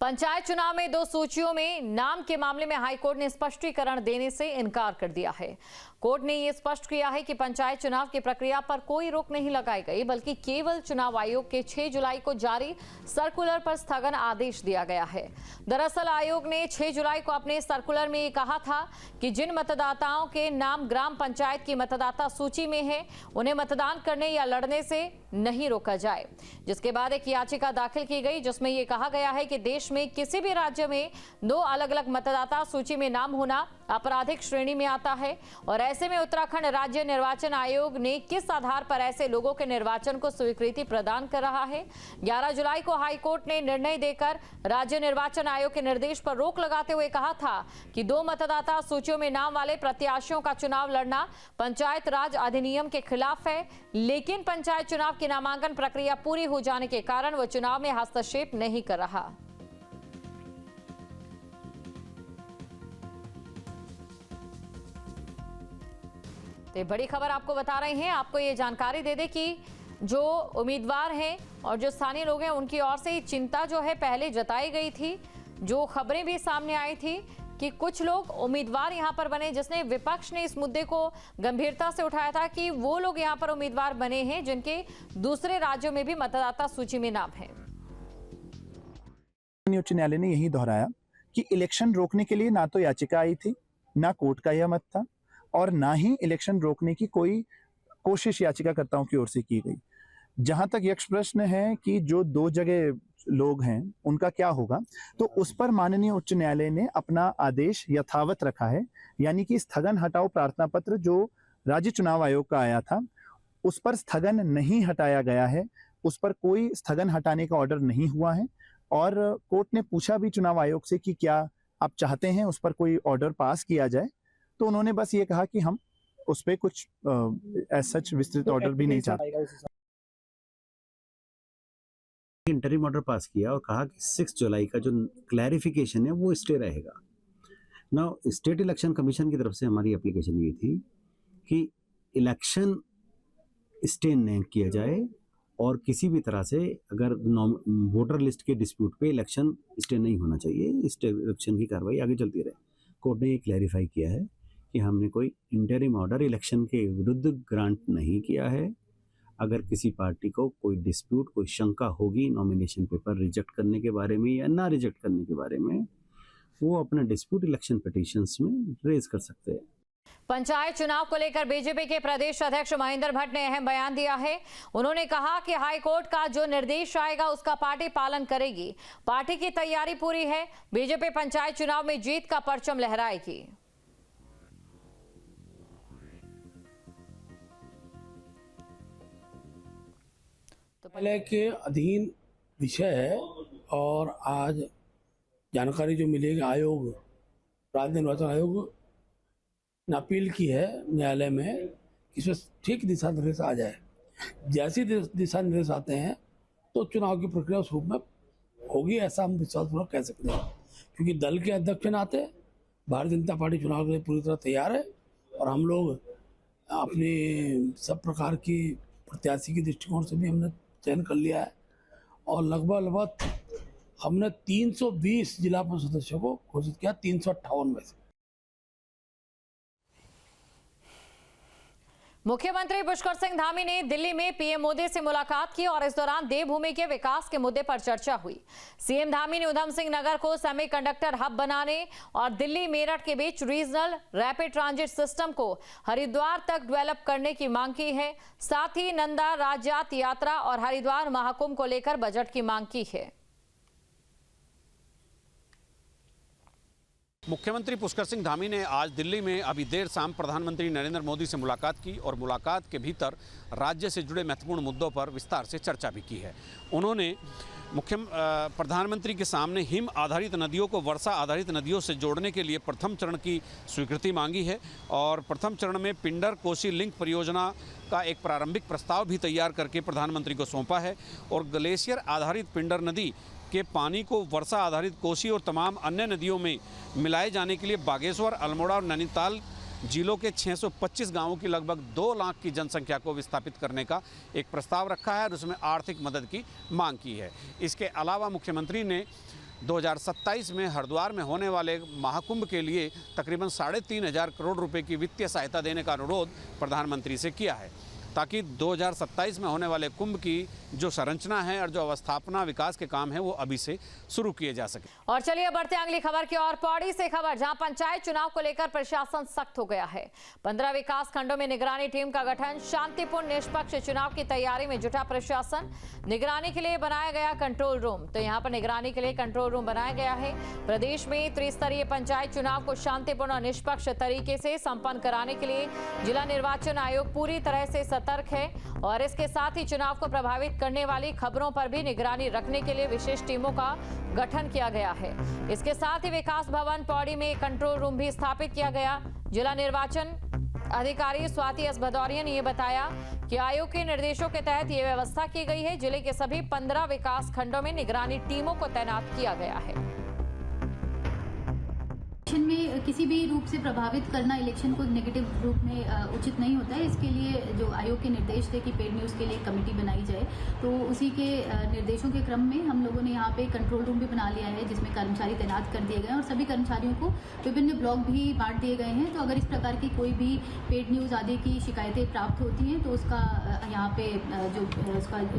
पंचायत चुनाव में 2 सूचियों में नाम के मामले में हाईकोर्ट ने स्पष्टीकरण देने से इनकार कर दिया है। कोर्ट ने यह स्पष्ट किया है कि पंचायत चुनाव की प्रक्रिया पर कोई रोक नहीं लगाई गई, बल्कि केवल चुनाव आयोग के 6 जुलाई को जारी सर्कुलर पर स्थगन आदेश दिया गया है। दरअसल आयोग ने 6 जुलाई को अपने सर्कुलर में ये कहा था कि जिन मतदाताओं के नाम ग्राम पंचायत की मतदाता सूची में है, उन्हें मतदान करने या लड़ने से नहीं रोका जाए। जिसके बाद एक याचिका दाखिल की गई, जिसमें यह कहा गया है कि देश में किसी भी राज्य में 2 अलग अलग मतदाता सूची में नाम होना आपराधिक श्रेणी में आता है और ऐसे में उत्तराखंड राज्य निर्वाचन आयोग ने किस आधार पर ऐसे लोगों के निर्वाचन को स्वीकृति प्रदान कर रहा है। 11 जुलाई को हाईकोर्ट ने निर्णय देकर राज्य निर्वाचन आयोग के निर्देश पर रोक लगाते हुए कहा था कि 2 मतदाता सूचियों में नाम वाले प्रत्याशियों का चुनाव लड़ना पंचायत राज अधिनियम के खिलाफ है, लेकिन पंचायत चुनाव की नामांकन प्रक्रिया पूरी हो जाने के कारण वह चुनाव में हस्तक्षेप नहीं कर रहा। तो बड़ी खबर आपको बता रहे हैं, आपको ये जानकारी दे दें कि जो उम्मीदवार हैं और जो स्थानीय लोग हैं उनकी ओर से चिंता जो है पहले जताई गई थी। जो खबरें भी सामने आई थी कि कुछ लोग उम्मीदवार यहां पर बने, जिसने विपक्ष ने इस मुद्दे को गंभीरता से उठाया था कि वो लोग यहां पर उम्मीदवार बने हैं जिनके दूसरे राज्यों में भी मतदाता सूची में नाम है। उच्च न्यायालय ने यही दोहराया कि इलेक्शन रोकने के लिए ना तो याचिका आई थी, ना कोर्ट का यह मत था और ना ही इलेक्शन रोकने की कोई कोशिश याचिकाकर्ताओं की ओर से की गई। जहां तक यक्ष प्रश्न है कि जो 2 जगह लोग हैं उनका क्या होगा, तो उस पर माननीय उच्च न्यायालय ने अपना आदेश यथावत रखा है, यानी कि स्थगन हटाओ प्रार्थना पत्र जो राज्य चुनाव आयोग का आया था उस पर स्थगन नहीं हटाया गया है, उस पर कोई स्थगन हटाने का ऑर्डर नहीं हुआ है। और कोर्ट ने पूछा भी चुनाव आयोग से कि क्या आप चाहते हैं उस पर कोई ऑर्डर पास किया जाए, तो उन्होंने बस ये कहा कि हम उस पर कुछ सच विस्तृत ऑर्डर भी नहीं चाहते। इंटरिम ऑर्डर पास किया और कहा कि 6 जुलाई का जो क्लैरिफिकेशन है वो स्टे रहेगा। ना स्टेट इलेक्शन कमीशन की तरफ से हमारी एप्लीकेशन ये थी कि इलेक्शन स्टे नहीं किया जाए और किसी भी तरह से अगर वोटर लिस्ट के डिस्प्यूट पे इलेक्शन स्टे नहीं होना चाहिए, स्टे इलेक्शन की कार्रवाई आगे चलती रहे। कोर्ट ने ये क्लैरिफाई किया है कि हमने कोई इंटरिम ऑर्डर इलेक्शन के विरुद्ध ग्रांट नहीं किया है। अगर किसी पार्टी को कोई डिस्प्यूट, कोई शंका होगी नॉमिनेशन पेपर रिजेक्ट करने के बारे में या ना रिजेक्ट करने के बारे में, वो अपना डिस्प्यूट इलेक्शन पिटीशंस में रेज कर सकते हैं। पंचायत चुनाव को लेकर बीजेपी के प्रदेश अध्यक्ष महेंद्र भट्ट ने अहम बयान दिया है। उन्होंने कहा कि हाईकोर्ट का जो निर्देश आएगा उसका पार्टी पालन करेगी। पार्टी की तैयारी पूरी है। बीजेपी पंचायत चुनाव में जीत का परचम लहराएगी। तो पहले के अधीन विषय है और आज जानकारी जो मिलेगी, आयोग, राज्य निर्वाचन आयोग ने अपील की है न्यायालय में कि इसमें ठीक दिशा निर्देश आ जाए। जैसे दिशा निर्देश आते हैं तो चुनाव की प्रक्रिया उस रूप में होगी, ऐसा हम विश्वासपूर्वक कह सकते हैं, क्योंकि दल के अध्यक्ष के नाते भारतीय जनता पार्टी चुनाव के लिए पूरी तरह तैयार है और हम लोग अपनी सब प्रकार की प्रत्याशी के दृष्टिकोण से भी हमने चयन कर लिया है और लगभग हमने 320 जिला परिषद सदस्यों को घोषित किया, 358 में से। मुख्यमंत्री पुष्कर सिंह धामी ने दिल्ली में पीएम मोदी से मुलाकात की और इस दौरान देवभूमि के विकास के मुद्दे पर चर्चा हुई। सीएम धामी ने उधम सिंह नगर को सेमीकंडक्टर हब बनाने और दिल्ली मेरठ के बीच रीजनल रैपिड ट्रांजिट सिस्टम को हरिद्वार तक डेवलप करने की मांग की है। साथ ही नंदा राज्यात यात्रा और हरिद्वार महाकुंभ को लेकर बजट की मांग की है। मुख्यमंत्री पुष्कर सिंह धामी ने आज दिल्ली में अभी देर शाम प्रधानमंत्री नरेंद्र मोदी से मुलाकात की और मुलाकात के भीतर राज्य से जुड़े महत्वपूर्ण मुद्दों पर विस्तार से चर्चा भी की है। उन्होंने प्रधानमंत्री के सामने हिम आधारित नदियों को वर्षा आधारित नदियों से जोड़ने के लिए प्रथम चरण की स्वीकृति मांगी है और प्रथम चरण में पिंडर कोसी लिंक परियोजना का एक प्रारंभिक प्रस्ताव भी तैयार करके प्रधानमंत्री को सौंपा है और ग्लेशियर आधारित पिंडर नदी के पानी को वर्षा आधारित कोसी और तमाम अन्य नदियों में मिलाए जाने के लिए बागेश्वर, अल्मोड़ा और नैनीताल जिलों के 625 गांवों की लगभग 2 लाख की जनसंख्या को विस्थापित करने का एक प्रस्ताव रखा है और उसमें आर्थिक मदद की मांग की है। इसके अलावा मुख्यमंत्री ने 2027 में हरिद्वार में होने वाले महाकुंभ के लिए तकरीबन 3,500 करोड़ रुपए की वित्तीय सहायता देने का अनुरोध प्रधानमंत्री से किया है, ताकि 2027 में होने वाले कुंभ की जो संरचना है और जो अवस्थापना विकास के काम है वो अभी से शुरू किए जा सके। और चलिए बढ़ते हैं अगली खबर की ओर। पौड़ी से खबर, जहां पंचायत चुनाव को लेकर प्रशासन सख्त हो गया है। 15 विकास खंडों में निगरानी टीम का गठन, शांतिपूर्ण निष्पक्ष चुनाव की तैयारी में जुटा प्रशासन। निगरानी के लिए बनाया गया कंट्रोल रूम, तो यहाँ पर निगरानी के लिए कंट्रोल रूम बनाया गया है। प्रदेश में त्रिस्तरीय पंचायत चुनाव को शांतिपूर्ण और निष्पक्ष तरीके से संपन्न कराने के लिए जिला निर्वाचन आयोग पूरी तरह से सतर्क है और इसके साथ ही चुनाव को प्रभावित करने वाली खबरों पर भी निगरानी रखने के लिए विशेष टीमों का गठन किया गया है। इसके साथ ही विकास भवन पौड़ी में कंट्रोल रूम भी स्थापित किया गया। जिला निर्वाचन अधिकारी स्वाति एस भदौरिया ने यह बताया कि आयोग के निर्देशों के तहत यह व्यवस्था की गई है। जिले के सभी 15 विकास खंडों में निगरानी टीमों को तैनात किया गया है। इलेक्शन में किसी भी रूप से प्रभावित करना इलेक्शन को नेगेटिव रूप में उचित नहीं होता है। इसके लिए जो आयोग के निर्देश थे कि पेड न्यूज़ के लिए कमेटी बनाई जाए, तो उसी के निर्देशों के क्रम में हम लोगों ने यहाँ पे कंट्रोल रूम भी बना लिया है, जिसमें कर्मचारी तैनात कर दिए गए हैं और सभी कर्मचारियों को विभिन्न ब्लॉक भी बांट दिए गए हैं। तो अगर इस प्रकार की कोई भी पेड न्यूज़ आदि की शिकायतें प्राप्त होती हैं तो उसका यहाँ पे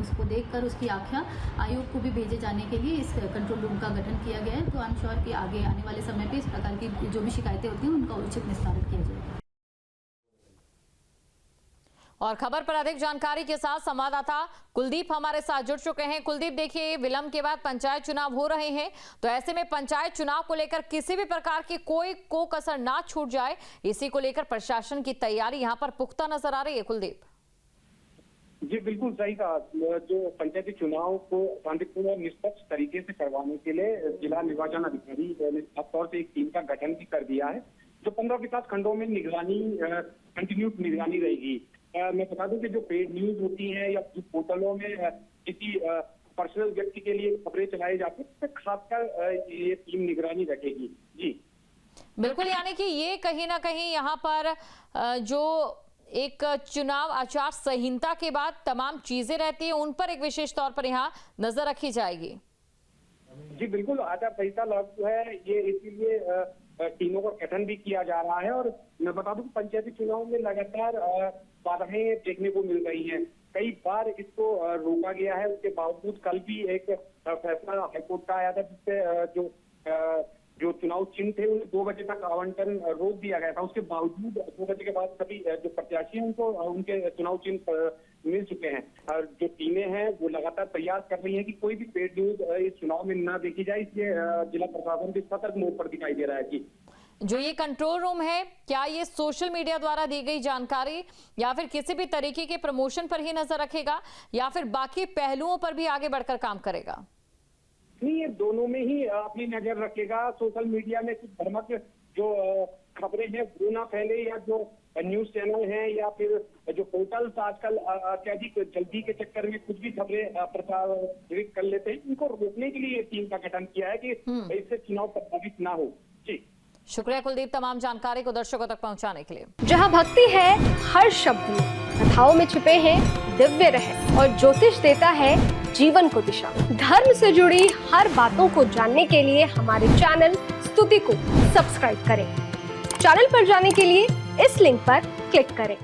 उसको देखकर उसकी आख्या आयोग को भी भेजे जाने के लिए इस कंट्रोल रूम का गठन किया गया है। तो आई एम श्योर कि आगे आने वाले समय पर इस प्रकार की जो भी शिकायतें होती हैं उनका उचित निस्तारण किया जाएगा। और खबर पर अधिक जानकारी के साथ संवाददाता कुलदीप हमारे साथ जुड़ चुके हैं। कुलदीप, देखिए विलंब के बाद पंचायत चुनाव हो रहे हैं, तो ऐसे में पंचायत चुनाव को लेकर किसी भी प्रकार की कोई कसर ना छूट जाए, इसी को लेकर प्रशासन की तैयारी यहां पर पुख्ता नजर आ रही है। कुलदीप जी बिल्कुल सही कहा। जो पंचायती चुनाव को शांतिपूर्ण और निष्पक्ष तरीके से करवाने के लिए जिला निर्वाचन अधिकारी ने खास तौर से एक टीम का गठन भी कर दिया है। जो 15 विकास खंडों में निगरानी कंटिन्यूड निगरानी रहेगी। मैं बता दूं कि जो पेड न्यूज होती है या जो पोर्टलों में किसी पर्सनल व्यक्ति के लिए खबरें चलाई जाती है, तो खासकर ये टीम निगरानी रखेगी। जी बिल्कुल, यानी कि ये कहीं ना कहीं यहाँ पर जो एक चुनाव आचार संहिता के बाद तमाम चीजें रहती है उन पर एक विशेष तौर पर यहाँ नजर रखी जाएगी। जी बिल्कुल, आचार संहिता लागू है, ये इसीलिए टीमों का गठन भी किया जा रहा है। और मैं बता दूं पंचायती चुनाव में लगातार बाधाएं देखने को मिल रही हैं। कई बार इसको रोका गया है, उसके बावजूद कल भी एक फैसला हाईकोर्ट का आया था जिससे जो चुनाव चिन्ह थे उन्हें 2 बजे तक आवंटन रोक दिया गया था। उसके बावजूद 2 बजे के बाद सभी जो प्रत्याशी हैं उनको उनके चुनाव चिन्ह मिल चुके हैं। और जो टीमें हैं वो लगातार प्रयास कर रही हैं कि कोई भी पेड न्यूज इस चुनाव में ना देखी जाए, इसलिए जिला प्रशासन भी सतर्क मोड पर दिखाई दे रहा है। कि जो ये कंट्रोल रूम है, क्या ये सोशल मीडिया द्वारा दी गई जानकारी या फिर किसी भी तरीके के प्रमोशन पर ही नजर रखेगा या फिर बाकी पहलुओं पर भी आगे बढ़कर काम करेगा? नहीं, ये दोनों में ही अपनी नजर रखेगा। सोशल मीडिया में कुछ भ्रामक जो खबरें हैं वो ना फैले, या जो न्यूज चैनल हैं या फिर जो पोर्टल्स आजकल अत्यधिक जल्दी के चक्कर में कुछ भी खबरें प्रसारित कर लेते हैं, इनको रोकने के लिए ये टीम का गठन किया है कि इससे चुनाव प्रभावित ना हो। जी शुक्रिया कुलदीप तमाम जानकारी को दर्शकों तक पहुंचाने के लिए। जहां भक्ति है हर शब्द में, कथाओं में छिपे हैं दिव्य रहस्य और ज्योतिष देता है जीवन को दिशा। धर्म से जुड़ी हर बातों को जानने के लिए हमारे चैनल स्तुति को सब्सक्राइब करें। चैनल पर जाने के लिए इस लिंक पर क्लिक करें।